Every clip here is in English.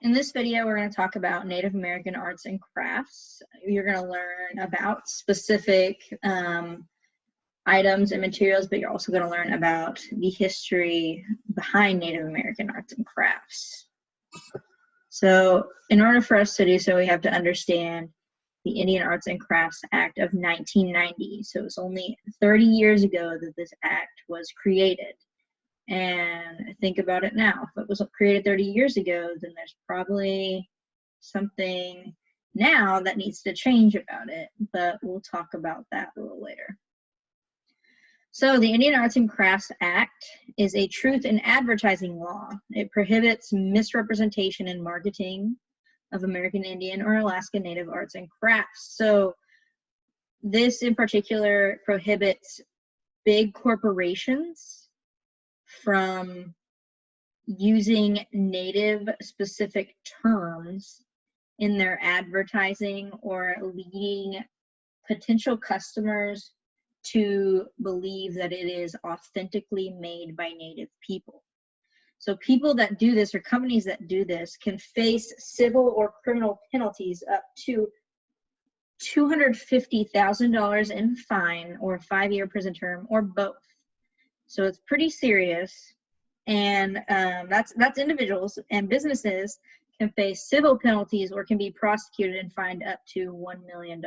In this video, we're going to talk about Native American arts and crafts. You're going to learn about specific items and materials, but you're also going to learn about the history behind Native American arts and crafts. So in order for us to do so, we have to understand the Indian Arts and Crafts Act of 1990. So it was only 30 years ago that this act was created. And think about it now. If it was created 30 years ago, then there's probably something now that needs to change about it, but we'll talk about that a little later. So the Indian Arts and Crafts Act is a truth in advertising law. It prohibits misrepresentation and marketing of American Indian or Alaska Native arts and crafts. So this in particular prohibits big corporations from using Native specific terms in their advertising or leading potential customers to believe that it is authentically made by Native people. So people that do this or companies that do this can face civil or criminal penalties up to $250,000 in fine or a 5-year prison term or both. So it's pretty serious, and that's individuals, and businesses can face civil penalties or can be prosecuted and fined up to $1 million.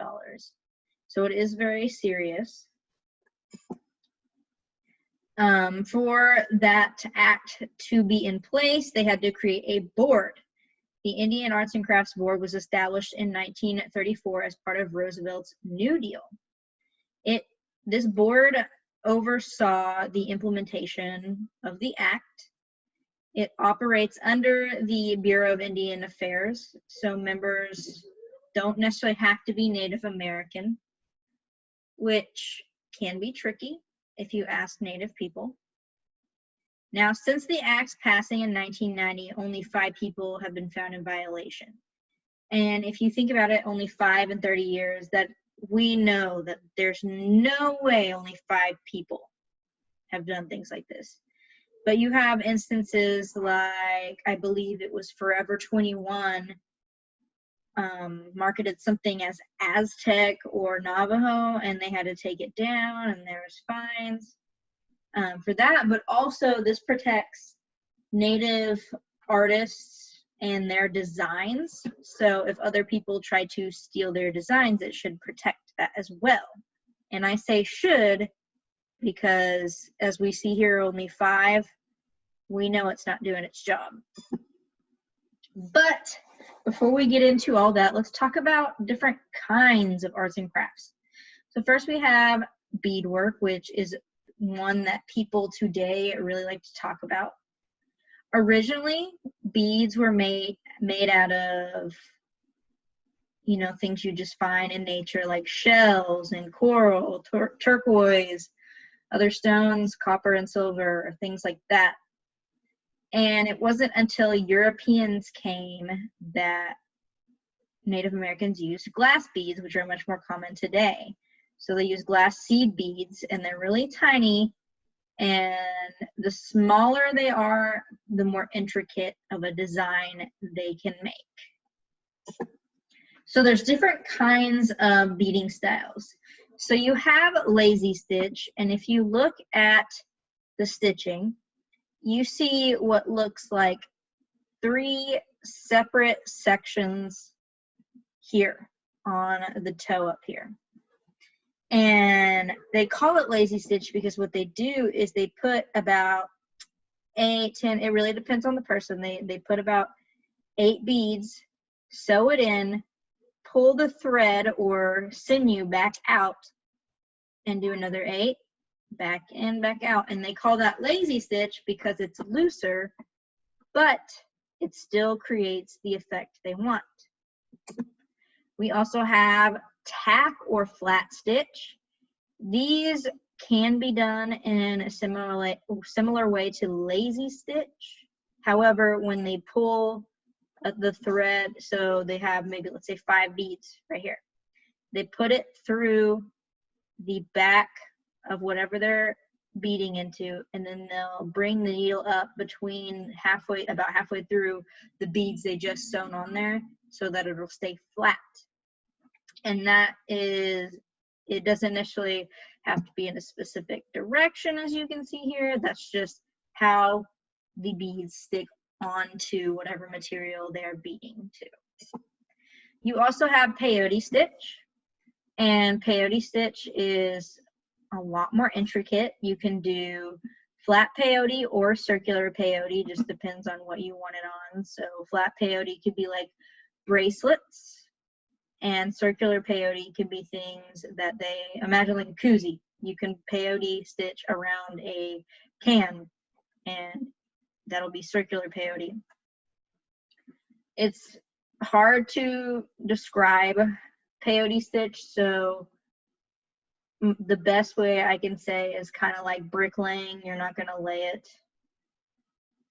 So it is very serious. For that act to be in place, they had to create a board. The Indian Arts and Crafts Board was established in 1934 as part of Roosevelt's New Deal. This board oversaw the implementation of the act. It operates under the Bureau of Indian Affairs, so members don't necessarily have to be Native American, which can be tricky if you ask Native people. Now, since the act's passing in 1990, only 5 people have been found in violation. And if you think about it, only 5 in 30 years, that we know that there's no way only 5 people have done things like this. But you have instances like, I believe it was Forever 21 marketed something as Aztec or Navajo, and they had to take it down, and there was fines for that. But also this protects Native artists and their designs. So if other people try to steal their designs, it should protect that as well. And I say should because, as we see here, only 5, we know it's not doing its job. But before we get into all that, let's talk about different kinds of arts and crafts. So first we have beadwork, which is one that people today really like to talk about. Originally, beads were made out of, you know, things you just find in nature, like shells and coral, turquoise, other stones, copper and silver, things like that. And it wasn't until Europeans came that Native Americans used glass beads, which are much more common today. So they use glass seed beads, and they're really tiny, and the smaller they are, the more intricate of a design they can make. So there's different kinds of beading styles. So you have lazy stitch, and if you look at the stitching, you see what looks like 3 separate sections here on the toe up here. And they call it lazy stitch because what they do is they put about 8, 10, it really depends on the person. They put about 8 beads, sew it in, pull the thread or sinew back out, and do another 8, back in, back out. And they call that lazy stitch because it's looser, but it still creates the effect they want. We also have tack or flat stitch. These can be done in a similar way to lazy stitch. However, when they pull the thread, so they have maybe, let's say, 5 beads right here, they put it through the back of whatever they're beading into, and then they'll bring the needle up between about halfway through the beads they just sewn on there so that it'll stay flat. And that is, it doesn't necessarily have to be in a specific direction, as you can see here. That's just how the beads stick onto whatever material they're beading to. You also have peyote stitch, and peyote stitch is a lot more intricate. You can do flat peyote or circular peyote, just depends on what you want it on. So flat peyote could be like bracelets, and circular peyote could be things that they imagine like a koozie. You can peyote stitch around a can, and that'll be circular peyote. It's hard to describe peyote stitch, so the best way I can say is kind of like bricklaying. You're not going to lay it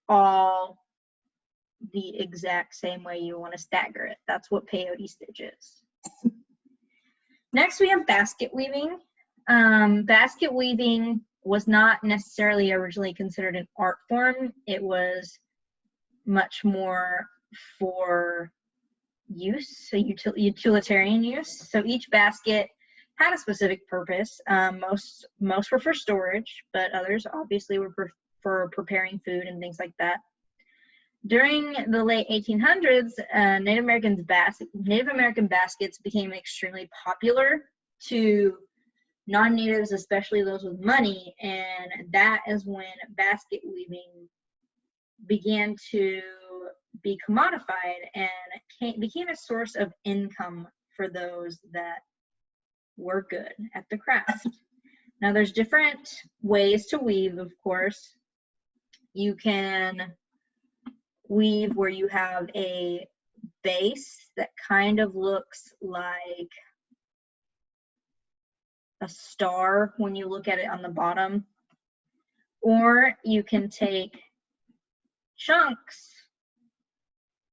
all the exact same way. You want to stagger it. That's what peyote stitch is. Next, we have basket weaving. Basket weaving was not necessarily originally considered an art form. It was much more for use, so utilitarian use. So each basket had a specific purpose. Most were for storage, but others obviously were for preparing food and things like that. During the late 1800s, Native American baskets became extremely popular to non-natives, especially those with money, and that is when basket weaving began to be commodified and became a source of income for those that were good at the craft. Now, there's different ways to weave, of course. You can weave where you have a base that kind of looks like a star when you look at it on the bottom, or you can take chunks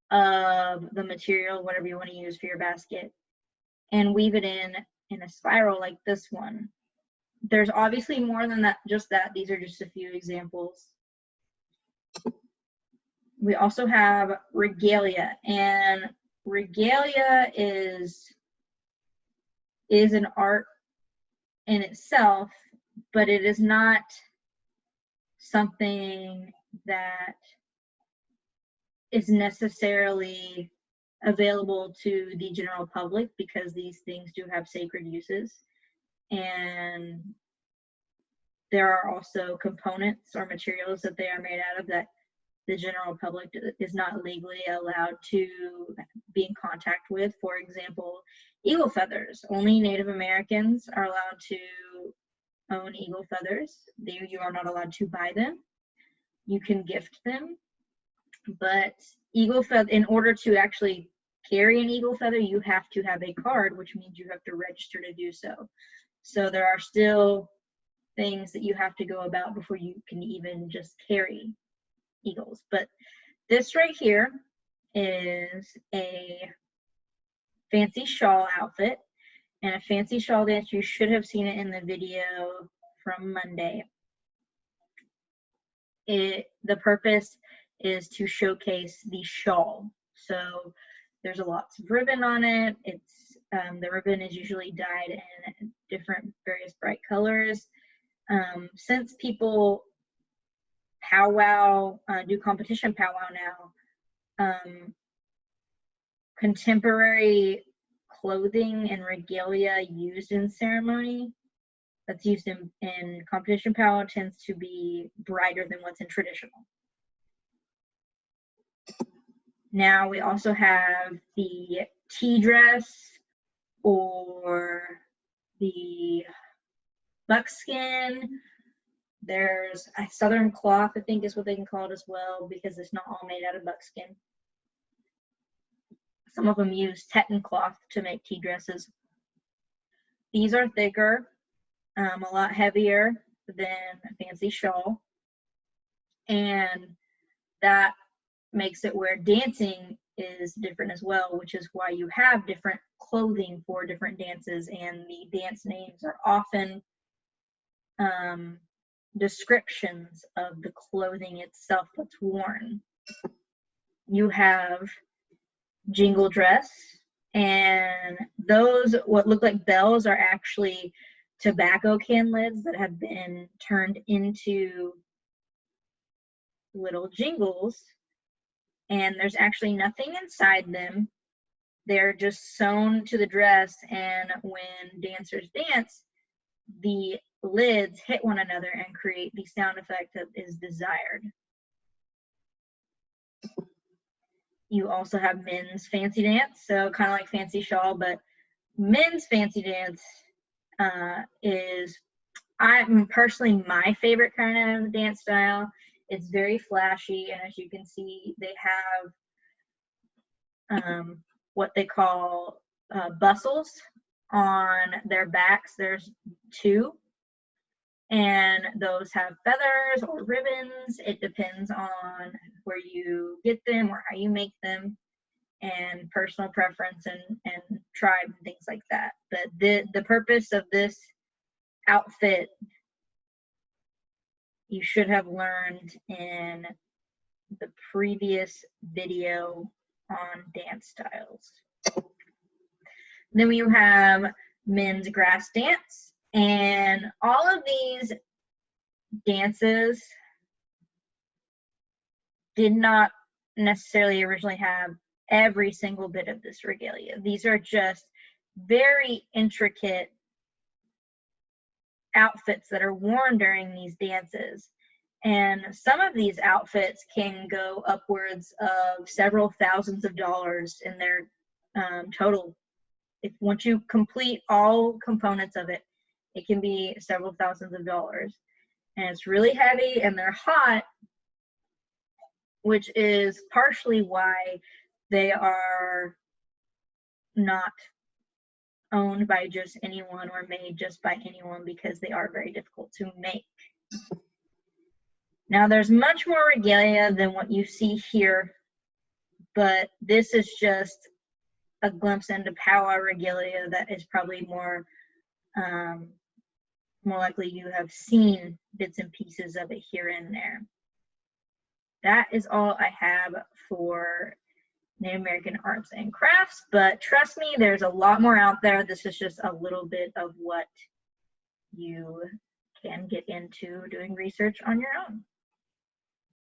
of the material, whatever you want to use for your basket, and weave it in a spiral like this one. There's obviously more than that, just that. These are just a few examples. We also have regalia, and regalia is an art in itself, but it is not something that is necessarily available to the general public, because these things do have sacred uses, and there are also components or materials that they are made out of that the general public is not legally allowed to be in contact with. For example, eagle feathers. Only Native Americans are allowed to own eagle feathers. You are not allowed to buy them. You can gift them, but eagle feather, in order to actually carry an eagle feather, you have to have a card, which means you have to register to do so. So there are still things that you have to go about before you can even just carry eagles. But this right here is a fancy shawl outfit, and a fancy shawl dance. You should have seen it in the video from Monday. The purpose is to showcase the shawl. So there's lots of ribbon on it. It's the ribbon is usually dyed in different various bright colors. Since people powwow, do competition powwow now, contemporary clothing and regalia used in ceremony, that's used in competition powwow, tends to be brighter than what's in traditional. Now we also have the tea dress, or the buckskin. There's a southern cloth, I think is what they can call it as well, because it's not all made out of buckskin. Some of them use Teton cloth to make tea dresses. These are thicker, a lot heavier than a fancy shawl, and that makes it where dancing is different as well, which is why you have different clothing for different dances, and the dance names are often descriptions of the clothing itself that's worn. You have jingle dress, and those, what look like bells, are actually tobacco can lids that have been turned into little jingles, and there's actually nothing inside them. They're just sewn to the dress, and when dancers dance, the lids hit one another and create the sound effect that is desired. You also have men's fancy dance, so kind of like fancy shawl, but men's fancy dance is, I'm personally, my favorite kind of dance style. It's very flashy, and as you can see, they have what they call bustles on their backs. There's 2, and those have feathers or ribbons. It depends on where you get them or how you make them, and personal preference and tribe and things like that. But the purpose of this outfit you should have learned in the previous video on dance styles. Then we have men's grass dance, and all of these dances did not necessarily originally have every single bit of this regalia. These are just very intricate outfits that are worn during these dances. And some of these outfits can go upwards of several thousands of dollars in their total. Once you complete all components of it, it can be several thousands of dollars. And it's really heavy, and they're hot, which is partially why they are not owned by just anyone or made just by anyone, because they are very difficult to make. Now, there's much more regalia than what you see here, but this is just a glimpse into powwow regalia that is probably more likely you have seen bits and pieces of it here and there. That is all I have for Native American arts and crafts, but trust me, there's a lot more out there. This is just a little bit of what you can get into doing research on your own.